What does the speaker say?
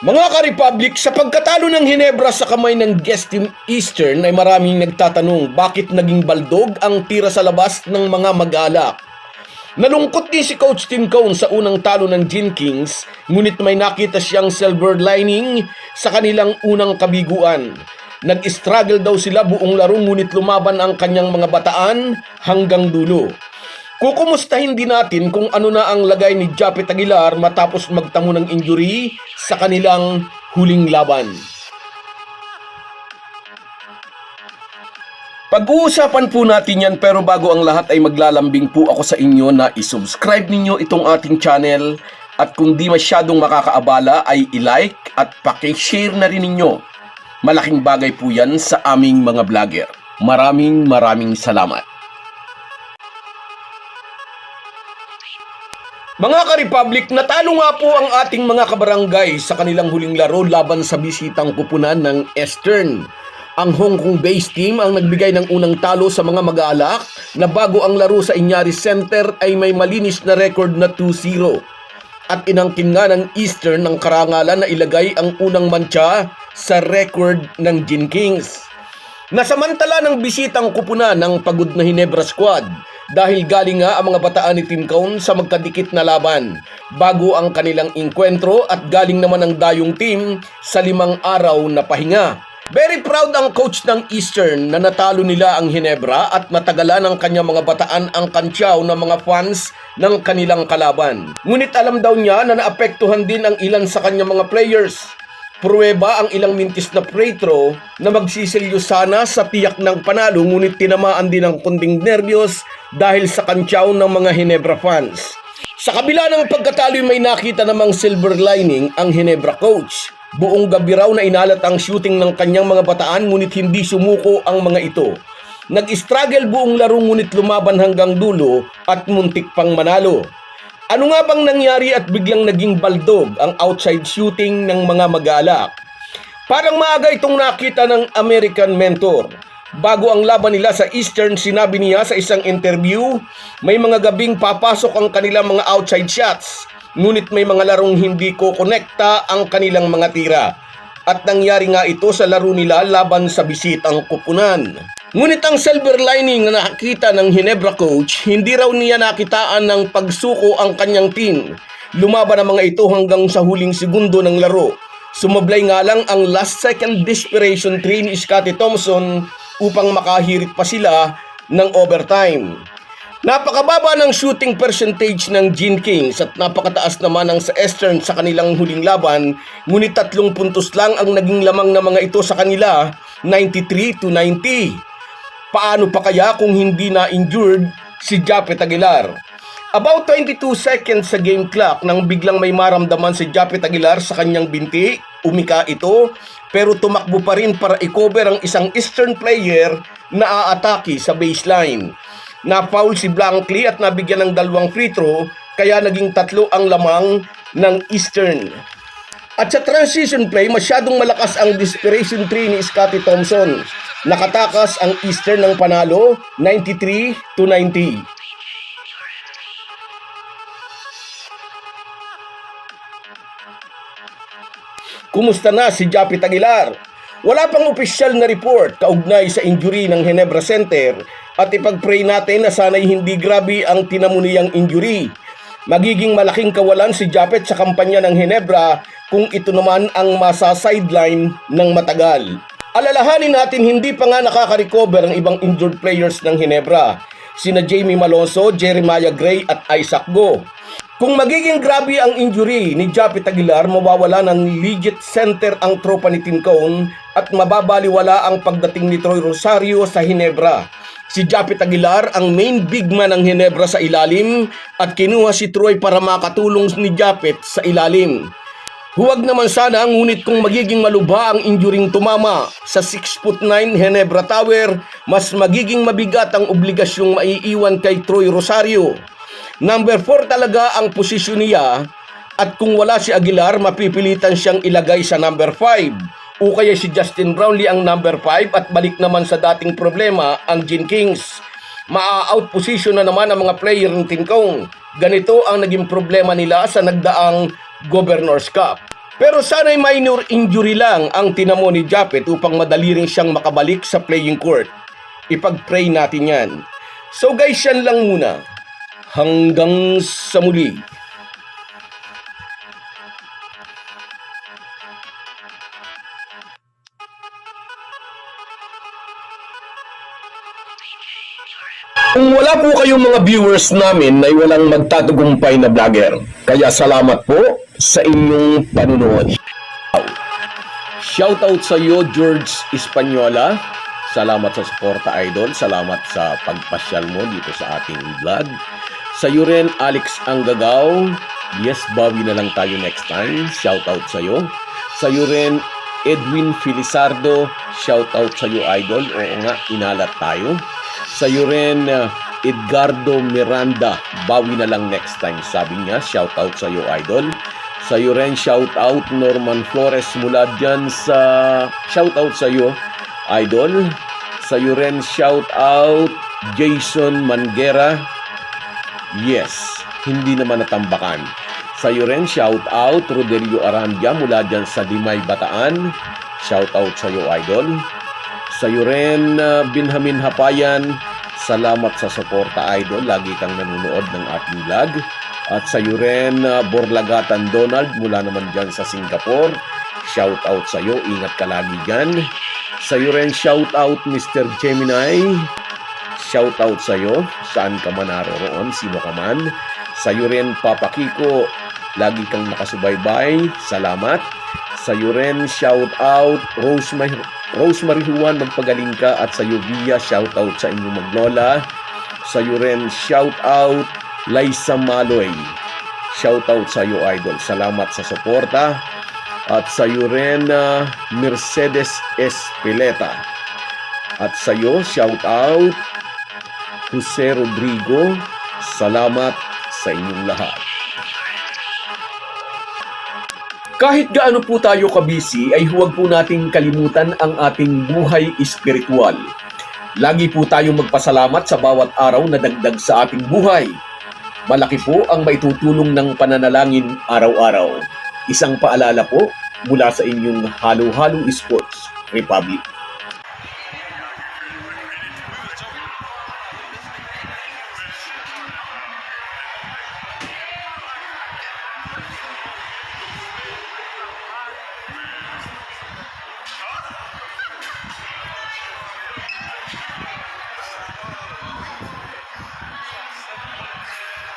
Mga ka-Republic, sa pagkatalo ng Hinebra sa kamay ng guest team Eastern ay maraming nagtatanong bakit naging baldog ang tira sa labas ng mga mag-alak. Nalungkot din si Coach Tim Cone sa unang talo ng Gin Kings, ngunit may nakita siyang silver lining sa kanilang unang kabiguan. Nag-struggle daw sila buong laro ngunit lumaban ang kanyang mga bataan hanggang dulo. Kukumustahin din natin kung ano na ang lagay ni Japet Aguilar matapos magtamo ng injury sa kanilang huling laban. Pag-uusapan po natin yan, pero bago ang lahat ay maglalambing po ako sa inyo na isubscribe ninyo itong ating channel at kung di masyadong makakaabala ay i-like at paki-share na rin ninyo. Malaking bagay po yan sa aming mga vlogger. Maraming salamat. Mga ka-Republic, natalo nga po ang ating mga kabarangay sa kanilang huling laro laban sa bisitang kupunan ng Eastern. Ang Hong Kong-based team ang nagbigay ng unang talo sa mga mag-aalak na bago ang laro sa Iñaris Center ay may malinis na record na 2-0. At inangkin nga ng Eastern ng karangalan na ilagay ang unang mantsa sa record ng Gin Kings. Nasamantala ng bisitang kupunan ng pagod na Hinebra squad dahil galing nga ang mga bataan ni Tim Cone sa magkadikit na laban bago ang kanilang inkwentro at galing naman ang dayong team sa 5 araw na pahinga. Very proud ang coach ng Eastern na natalo nila ang Hinebra at matagalan ng kanyang mga bataan ang kantyaw ng mga fans ng kanilang kalaban. Ngunit alam daw niya na naapektuhan din ang ilan sa kanyang mga players. Pruweba ang ilang mintis na free throw na magsisilyo sana sa tiyak ng panalo ngunit tinamaan din ng kunding nervyos dahil sa kantyaw ng mga Hinebra fans. Sa kabila ng pagkatalo may nakita namang silver lining ang Hinebra coach. Buong gabi raw na inalat ang shooting ng kanyang mga bataan ngunit hindi sumuko ang mga ito. Nag-struggle buong laro ngunit lumaban hanggang dulo at muntik pang manalo. Ano nga bang nangyari at biglang naging baldog ang outside shooting ng mga mag-aalak? Parang maaga itong nakita ng American mentor. Bago ang laban nila sa Eastern, sinabi niya sa isang interview, may mga gabing papasok ang kanilang mga outside shots, ngunit may mga larong hindi ko konekta ang kanilang mga tira. At nangyari nga ito sa laro nila laban sa bisitang kupunan. Ngunit ang silver lining na nakita ng Hinebra coach, hindi raw niya nakitaan ng pagsuko ang kanyang team. Lumaban ang mga ito hanggang sa huling segundo ng laro. Sumablay nga lang ang last second desperation three ni Scottie Thompson upang makahirit pa sila ng overtime. Napakababa ng shooting percentage ng Gin Kings at napakataas naman ang sa Eastern sa kanilang huling laban, ngunit 3 puntos lang ang naging lamang ng mga ito sa kanila, 93-90. Paano pa kaya kung hindi na-injured si Japet Aguilar? About 22 seconds sa game clock nang biglang may maramdaman si Japet Aguilar sa kanyang binti, umika ito, pero tumakbo pa rin para i-cover ang isang Eastern player na aatake sa baseline. Na-foul si Blankley at nabigyan ng 2 free throw, kaya naging 3 ang lamang ng Eastern. At sa transition play, masyadong malakas ang desperation 3 ni Scottie Thompson. Nakatakas ang Eastern ng panalo, 93-90. Kumusta na si Japet Aguilar? Wala pang opisyal na report kaugnay sa injury ng Hinebra Center at ipag-pray natin na sana'y hindi grabe ang tinamuniyang injury. Magiging malaking kawalan si Japet sa kampanya ng Hinebra kung ito naman ang masa-sideline ng matagal. Alalahanin natin hindi pa nga nakaka-recover ang ibang injured players ng Hinebra, sina Jamie Maloso, Jeremiah Gray at Isaac Go. Kung magiging grabe ang injury ni Japet Aguilar, mawawala ng legit center ang tropa ni Tim Cone at mababaliwala ang pagdating ni Troy Rosario sa Hinebra. Si Japet Aguilar ang main big man ng Hinebra sa ilalim at kinuha si Troy para makatulong ni Japet sa ilalim. Huwag naman sana, ngunit kung magiging malubha ang injuring tumama sa 6'9" Hinebra Tower, mas magiging mabigat ang obligasyong maiiwan kay Troy Rosario. Number 4 talaga ang posisyon niya at kung wala si Aguilar, mapipilitan siyang ilagay sa number 5 o kaya si Justin Brownlee ang number 5 at balik naman sa dating problema ang Gin Kings. Maa-out position na naman ang mga player ng Tim Cone. Ganito ang naging problema nila sa nagdaang Governor's Cup. Pero sana'y minor injury lang ang tinamo ni Japet upang madali rin siyang makabalik sa playing court. Ipag-pray natin yan. So guys, yan lang muna. Hanggang sa muli. Kung wala po kayong mga viewers namin ay walang magtatagumpay na vlogger. Kaya salamat po sa inyong panunood. Shoutout sa iyo, George Española. Salamat sa suporta, idol. Salamat sa pagpasyal mo dito sa ating vlog. Sa iyo rin, Alex Anggagaw. Yes, bawi na lang tayo next time. Shoutout sa iyo. Sa iyo rin, Edwin Felizardo. Shoutout sa iyo, idol. Oo nga, inalat tayo. Sa iyo rin, Edgardo Miranda. Bawi na lang next time, sabi niya. Shoutout sa iyo, idol. Sa iyo rin, shoutout Norman Flores mula dyan sa... Shoutout sa iyo, idol. Sa iyo rin, shoutout Jason Manguera. Yes, hindi naman natambakan. Sa iyo rin, shoutout Rodelio Arandia mula dyan sa Dimay, Bataan. Shoutout sa iyo, idol. Sa iyo rin, Binhamin Hapayan. Salamat sa suporta, idol. Lagi kang nanonood ng ating vlog. At sa iyo rin, Borlagatan Donald mula naman dyan sa Singapore. Shoutout sa iyo. Ingat ka lagi dyan. Sa iyo rin, shoutout Mr. Gemini. Shoutout sa iyo. Saan ka man naroroon, sino ka man. Sa iyo rin, Papa Kiko. Lagi kang nakasubaybay. Salamat. Sa iyo rin, shoutout Rosemary Juan, magpagaling ka. At sa iyo, Via, shoutout sa inyong maglola. Sa iyo rin, shoutout Liza Maloy. Shoutout sa iyo, idol. Salamat sa suporta. At sa iyo rin, Mercedes Espeleta. At sa iyo, shoutout Jose Rodrigo. Salamat sa inyong lahat. Kahit gaano po tayo kabisi ay huwag po nating kalimutan ang ating buhay espiritual. Lagi po tayong magpasalamat sa bawat araw na dagdag sa ating buhay. Malaki po ang maitutulong ng pananalangin araw-araw. Isang paalala po mula sa inyong Halo Halo Sports Republic.